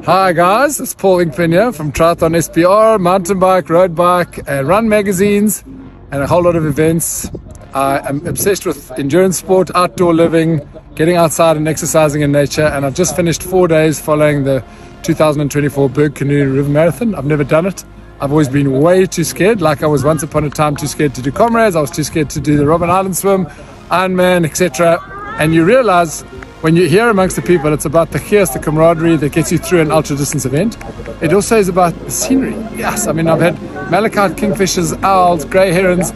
Hi guys, it's Paul Inkpen here from Triathlon SPR, mountain bike, road bike, and run magazines, and a whole lot of events. I am obsessed with endurance sport, outdoor living, getting outside and exercising in nature, and I've just finished 4 days following the 2024 Berg Canoe River Marathon. I've never done it. I've always been way too scared, like I was once upon a time too scared to do comrades. I was too scared to do the Robben Island swim, Ironman, etc. And you realize when you're here amongst the people, it's about the chaos, the camaraderie that gets you through an ultra distance event. It also is about the scenery. Yes, I mean, I've had malachite kingfishers, owls, grey herons,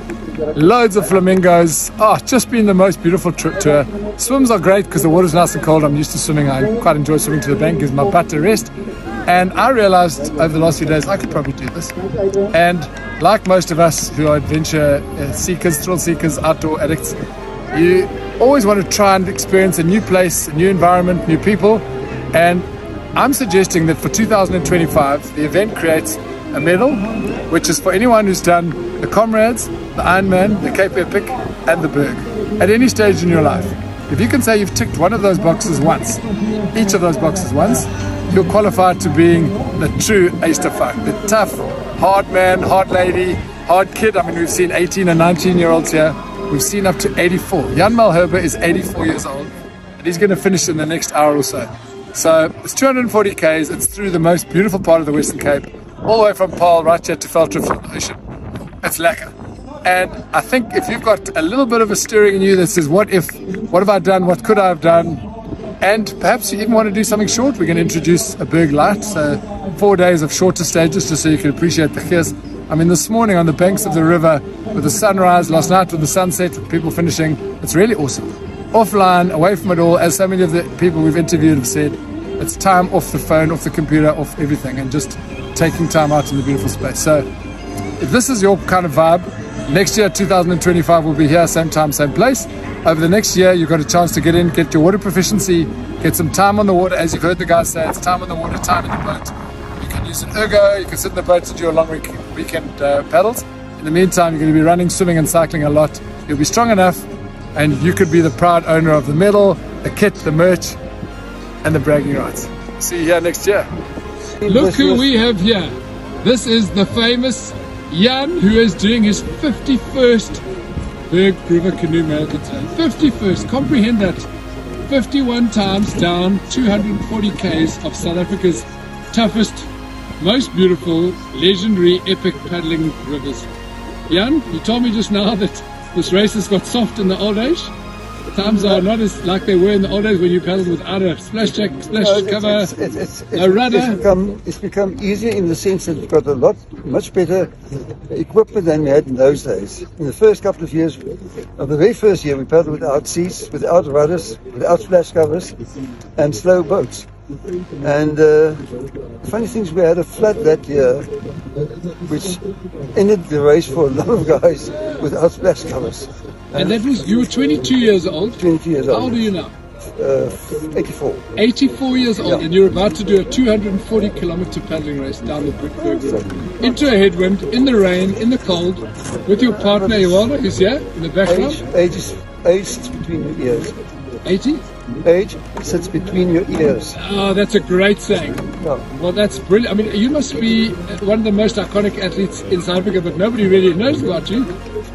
loads of flamingos. Oh, it's just been the most beautiful tour. Swims are great because the water's nice and cold. I'm used to swimming. I quite enjoy swimming to the bank, gives my butt a rest. And I realized over the last few days I could probably do this. And like most of us who are adventure seekers, thrill seekers, outdoor addicts, you always want to try and experience a new place, a new environment, new people. And I'm suggesting that for 2025, the event creates a medal, which is for anyone who's done the Comrades, the Ironman, the Cape Epic, and the Berg at any stage in your life. If you can say you've ticked one of those boxes once, each of those boxes once, you're qualified to being the true Ysters folk, the tough, hard man, hard lady, hard kid. I mean, we've seen 18 and 19-year-olds here. We've seen up to 84. Jan Malherbe is 84 years old, and he's going to finish in the next hour or so. So it's 240 Ks. It's through the most beautiful part of the Western Cape, all the way from Paarl right here to Veltrup from the ocean. It's lekker. And I think if you've got a little bit of a stirring in you that says, what if, what have I done, what could I have done? And perhaps you even want to do something short, we're going to introduce a Berg Light, so 4 days of shorter stages just so you can appreciate the chaos. I mean, this morning on the banks of the river with the sunrise, last night with the sunset, with people finishing, it's really awesome. Offline, away from it all, as so many of the people we've interviewed have said, it's time off the phone, off the computer, off everything, and just taking time out in the beautiful space. So if this is your kind of vibe, next year, 2025, we'll be here, same time, same place. Over the next year, you've got a chance to get in, get your water proficiency, get some time on the water. As you've heard the guys say, it's time on the water, time in the boat. You can use an ergo, you can sit in the boat and do your long weekend paddles. In the meantime, you're going to be running, swimming and cycling a lot. You'll be strong enough, and you could be the proud owner of the medal, the kit, the merch, and the bragging rights. See you here next year. Look who we have here. This is the famous Jan, who is doing his 51st Berg River Canoe Marathon. 51st, comprehend that. 51 times down 240 Ks of South Africa's toughest, most beautiful, legendary, epic paddling rivers. Jan, you told me just now that this race has got soft in the old age. Times are not as like they were in the old days when you paddled without a splash cover, a rudder. It's become easier in the sense that we've got much better equipment than we had in those days. In the first couple of years, the very first year, we paddled without seats, without rudders, without splash covers, and slow boats. And the funny thing is, we had a flood that year, which ended the race for a lot of guys without splash covers. And that was, you were 22 years old? 22 years old. How old are you now? 84. 84 years old, yeah. And you're about to do a 240-kilometer paddling race down the Berg River. Into a headwind, in the rain, in the cold, with your partner, Iwalda, who's here in the background. Age sits between your ears. 80? Age sits between your ears. Oh, that's a great saying. Yeah. Well, that's brilliant. I mean, you must be one of the most iconic athletes in South Africa, but nobody really knows about you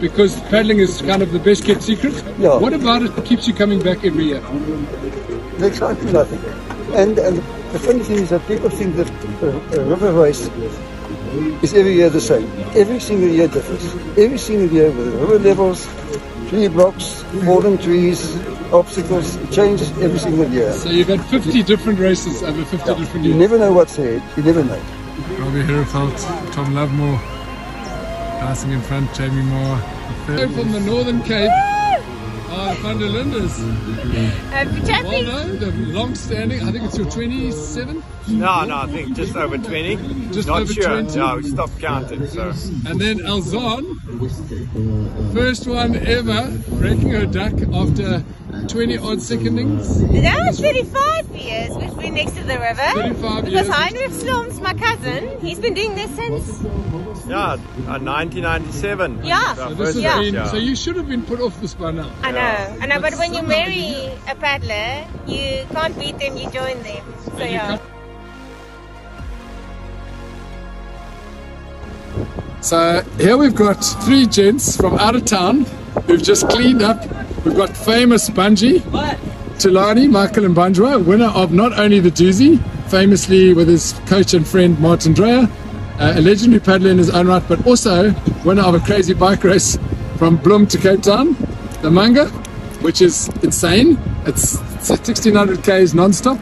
because paddling is kind of the best kept secret. Yeah. What about it keeps you coming back every year? The excitement, I think. And the funny thing is that people think that a river race is every year the same. Every single year differs. Every single year with the river levels, tree blocks, fallen trees, obstacles, it changes every single year. So you've had 50 different races over 50 different years. You never know what's ahead. You never know. Robbie Herefeld, Tom Lovemore, passing in front, Jamie Moore. From the Northern Cape, Van der Lindes. Well known, the long-standing, I think it's your 27th? No, I think just over 20. Just Not over sure. 20? No, we stopped counting. So. And then Alzon, first one ever, breaking her duck after 20-odd secondings. No, 35 years we've been next to the river. 35 years. Because Heinrich Slom's my cousin. He's been doing this since... Yeah, 1997. Yeah. So, this has been, so you should have been put off this by now. I know. I know, but when you marry a paddler, you can't beat them, you join them. So yeah. So here we've got 3 gents from out of town who've just cleaned up. We've got famous bungee, Tulani, Michael and Banjwa, winner of not only the Doozy, famously with his coach and friend Martin Dreyer, a legendary paddler in his own right, but also winner of a crazy bike race from Bloem to Cape Town, the Manga, which is insane. It's 1600 k's non-stop.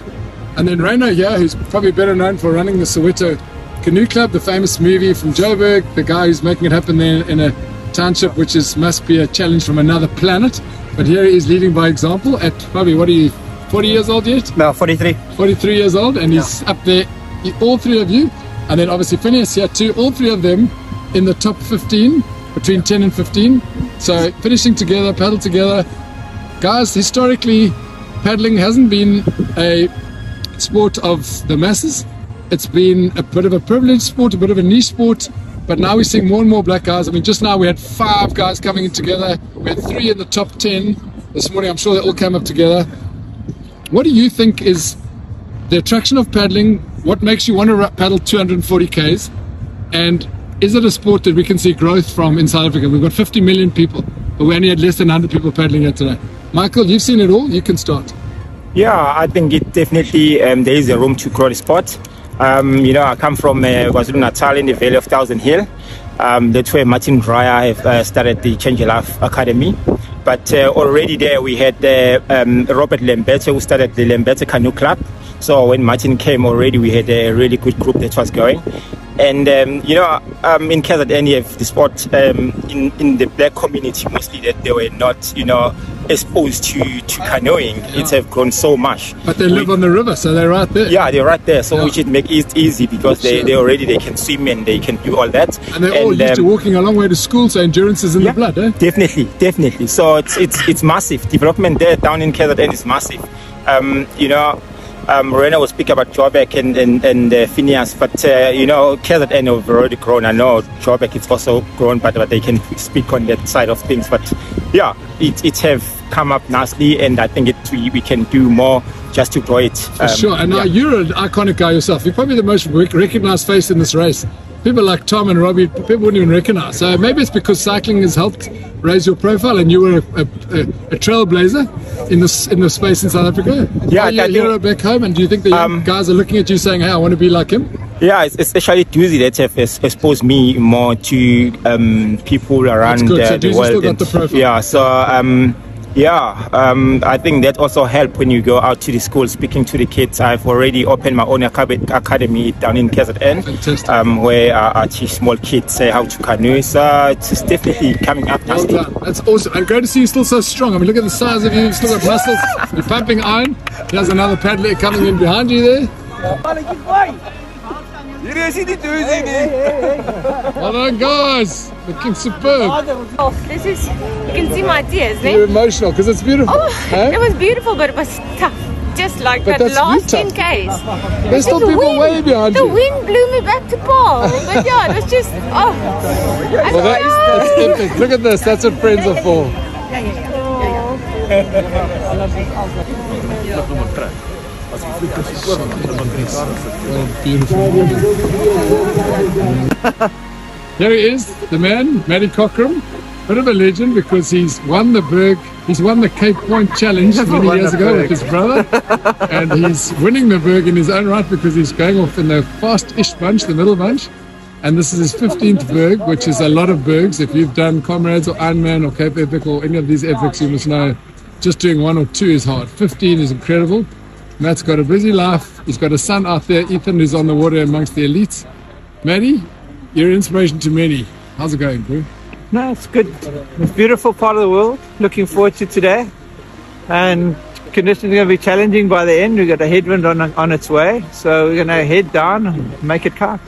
And then Reno here, who's probably better known for running the Soweto Canoe Club, the famous movie from Joburg, the guy who's making it happen there in a township which must be a challenge from another planet. But here he is leading by example at probably, what are you, 40 years old yet? No, 43. 43 years old, and he's up there, all 3 of you. And then obviously Phineas here too, all 3 of them in the top 15, between 10 and 15. So finishing together, paddle together. Guys, historically, paddling hasn't been a sport of the masses. It's been a bit of a privileged sport, a bit of a niche sport, but now we're seeing more and more black guys. I mean, just now we had 5 guys coming in together. We had 3 in the top 10 this morning. I'm sure they all came up together. What do you think is the attraction of paddling? What makes you want to paddle 240 Ks? And is it a sport that we can see growth from in South Africa? We've got 50 million people, but we only had less than 100 people paddling here today. Michael, you've seen it all. You can start. Yeah, I think it definitely there is a room to grow the sport. You know, I come from KwaZulu-Natal in the Valley of Thousand Hill. That's where Martin Dreyer have started the Change Your Life Academy. But already there we had Robert Lembete, who started the Lembete Canoe Club. So when Martin came already, we had a really good group that was going. And you know, in KZN, you have the sport in the black community mostly that they were not, you know, exposed to canoeing. It's have grown so much. But they live on the river, so they're right there. Yeah, they're right there. So we should make it easy because they can swim and they can do all that. And they're all used to walking a long way to school, so endurance is in the blood, eh? Definitely. So it's massive. Development there down in KZN is massive. You know, Rena will speak about Joburg and Phineas, but you know, KZN have already grown. I know Joburg is also grown, but they can speak on that side of things. But yeah, it have come up nicely, and I think we can do more just to grow it. For sure. And now you're an iconic guy yourself. You're probably the most recognized face in this race. People like Tom and Robbie, people wouldn't even recognize. So maybe it's because cycling has helped raise your profile, and you were a trailblazer in the space in South Africa. Yeah, you're a hero back home, and do you think the young guys are looking at you saying, "Hey, I want to be like him"? Yeah, it's especially Doozy that have exposed me more to people around the world. Still got the profile. Yeah, so I think that also helped when you go out to the school speaking to the kids. I've already opened my own academy down in KZN, where I teach small kids how to canoe. So it's definitely coming up nicely. Well done. That's awesome. And great to see you still so strong. I mean, look at the size of you. You've still got muscles. You're pumping iron. There's another paddler coming in behind you there. Well done, guys. Looking superb. This is, you can see my tears, ne? You're emotional because it's beautiful. It was beautiful, but it was tough. Just like that last 10 Ks. There's still people way behind you. The wind blew me back to Paul. But yeah, it was just, well, that's epic. Look at this. That's what friends are for. Beautiful. Here he is, the man, Matty Cockram. Bit of a legend because he's won the Cape Point Challenge many years ago with his brother, and he's winning the Berg in his own right because he's going off in the fast-ish bunch, the middle bunch. And this is his 15th Berg, which is a lot of Bergs. If you've done Comrades or Ironman or Cape Epic or any of these epics, you must know just doing 1 or 2 is hard. 15 is incredible. Matt's got a busy life. He's got a son out there, Ethan, who's on the water amongst the elites. Matty, you're an inspiration to many. How's it going, bro? No, it's good. It's a beautiful part of the world. Looking forward to today. And conditions are going to be challenging by the end. We've got a headwind on its way. So we're going to head down and make it count.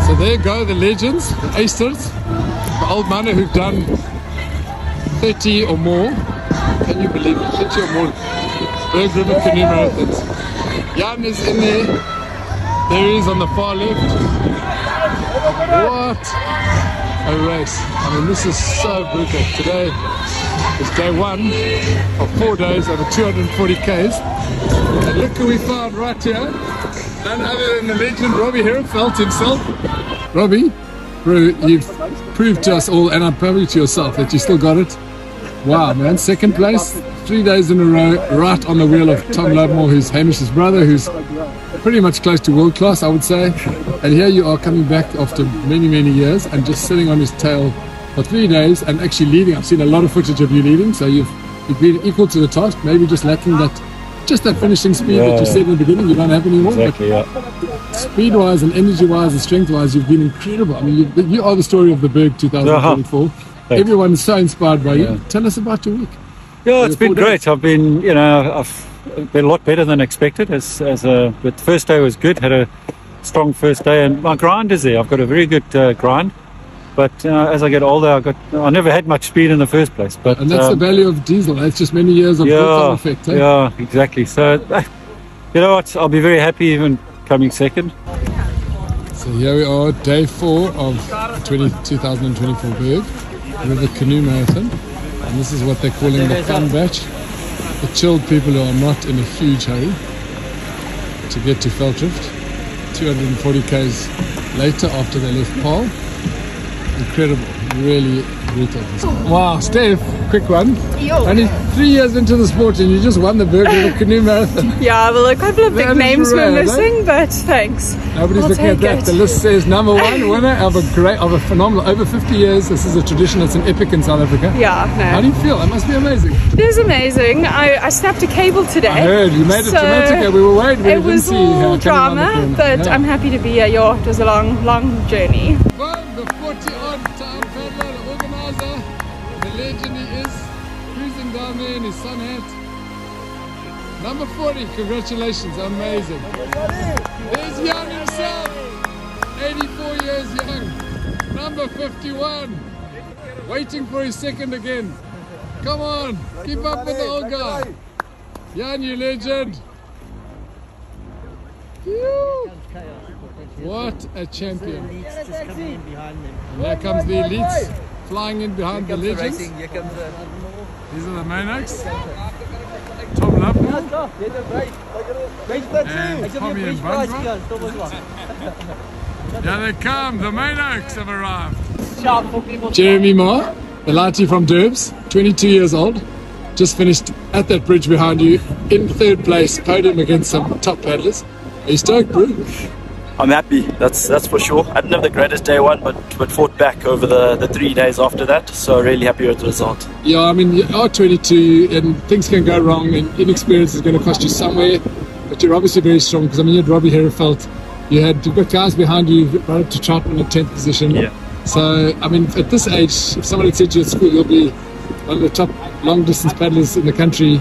So there go the legends, the Ysters, the old men who've done 30 or more. Can you believe it? 30 or more Berg River Canoe Marathons. Jan is in there. There he is on the far left. What? a race. I mean, this is so brutal. Today is day 1 of 4 days over 240 Ks. And look who we found right here. None other than the legend Robbie Herefeld himself. Robbie, bro, you've proved to us all, and I'm probably to yourself, that you still got it. Wow, man, 2nd place, 3 days in a row, right on the wheel of Tom Lovemore, who's Hamish's brother, who's pretty much close to world class, I would say. And here you are coming back after many, many years and just sitting on his tail for 3 days and actually leading. I've seen a lot of footage of you leading, so you've been equal to the task, maybe just lacking that finishing speed that you said in the beginning you don't have anymore. Exactly, speed-wise and energy-wise and strength-wise, you've been incredible. I mean, you are the story of the Berg 2024. Everyone is so inspired by you. Tell us about your week. Yeah, it's been great. I've been, I've been a lot better than expected. But the first day was good. Had a strong first day, and my grind is there. I've got a very good grind. But as I get older, I never had much speed in the first place. And that's the value of diesel. That's just many years of built-up effect. Eh? Yeah, exactly. So, you know what? I'll be very happy even coming 2nd. So here we are, day 4 of 2024 Berg River Canoe Marathon. And this is what they're calling the fun batch. The chilled people who are not in a huge hurry to get to Veldrift. 240 Ks later after they left Paarl. Incredible, really brutal. Wow, Steph, quick one. Yo. Only 3 years into the sport and you just won the Berg River Canoe Marathon. Yeah, well, a couple of big names were missing, but thanks. Nobody's looking at that. The list says #1 winner of a phenomenal, over 50 years. This is a tradition, it's an epic in South Africa. Yeah, no. How do you feel? It must be amazing. It is amazing. I snapped a cable today. I heard, you made it to Montego. We were worried. It was all drama, but I'm happy to be here. It was a long, long journey. Well, the 40-odd time paddler, the organizer, the legend he is, cruising down there in his sun hat. Number 40, congratulations, amazing. There's Jan himself, 84 years young. Number 51, waiting for his 2nd again. Come on, keep up with the old guy. Jan, you legend. Phew. What a champion. And here comes the elites flying in behind the legends. These are the Mainox. Tom Lovemore. And Tommy and Bunbury. Here they come, the Mainox have arrived. Jeremy Marr, the laddie from Durbs, 22 years old. Just finished at that bridge behind you in 3rd place, podium against some top paddlers. Are you stoked, bro? I'm happy, that's for sure. I didn't have the greatest day 1, but fought back over the 3 days after that, so really happy with the result. Yeah, I mean, you are 22 and things can go wrong and inexperience is going to cost you somewhere, but you're obviously very strong because, I mean, you had Robbie Herefeld, you've got guys behind you, right up to Troutman in 10th position. Yeah. So, I mean, at this age, if someone had said to you at school, you'll be one of the top long-distance paddlers in the country,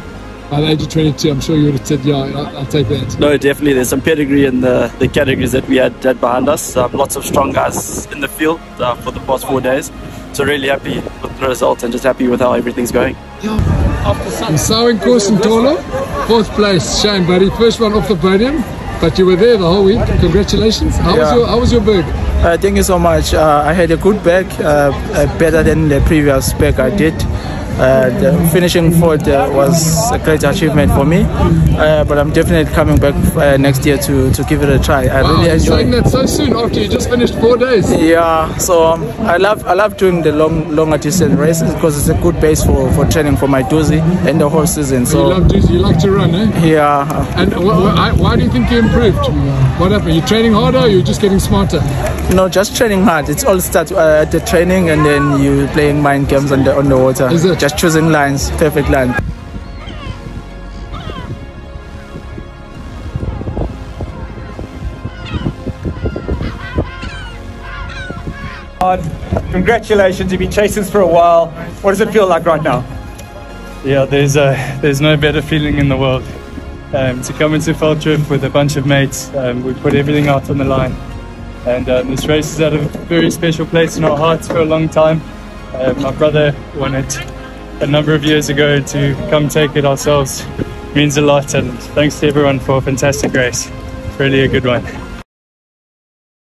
by the age of 22, I'm sure you would have said, yeah, I'll take that. No, definitely. There's some pedigree in the categories that we had behind us. Lots of strong guys in the field for the past 4 days. So really happy with the result and just happy with how everything's going. And so in Corson Tolo, 4th place. Shame, buddy. First one off the podium, but you were there the whole week. Congratulations. How was your Berg? Thank you so much. I had a good Berg, better than the previous Berg I did. The finishing 4th was a great achievement for me, but I'm definitely coming back next year to give it a try. I really enjoy saying that so soon after you just finished 4 days. Yeah, so I love doing the longer distance races because it's a good base for training for my doozy and the whole season. So you love doozy, you like to run, eh? Yeah. And why do you think you improved? What happened? You training harder or you just getting smarter? No, just training hard. It's all starts at the training and then you playing mind games on the water. Is it? Just choosing lines, perfect line. Congratulations, you've been chasing us for a while. What does it feel like right now? Yeah, there's no better feeling in the world. To come into Veldrift with a bunch of mates, we put everything out on the line. And this race is at a very special place in our hearts for a long time. My brother won it a number of years ago. To come take it ourselves means a lot, and thanks to everyone for a fantastic race. Really a good one.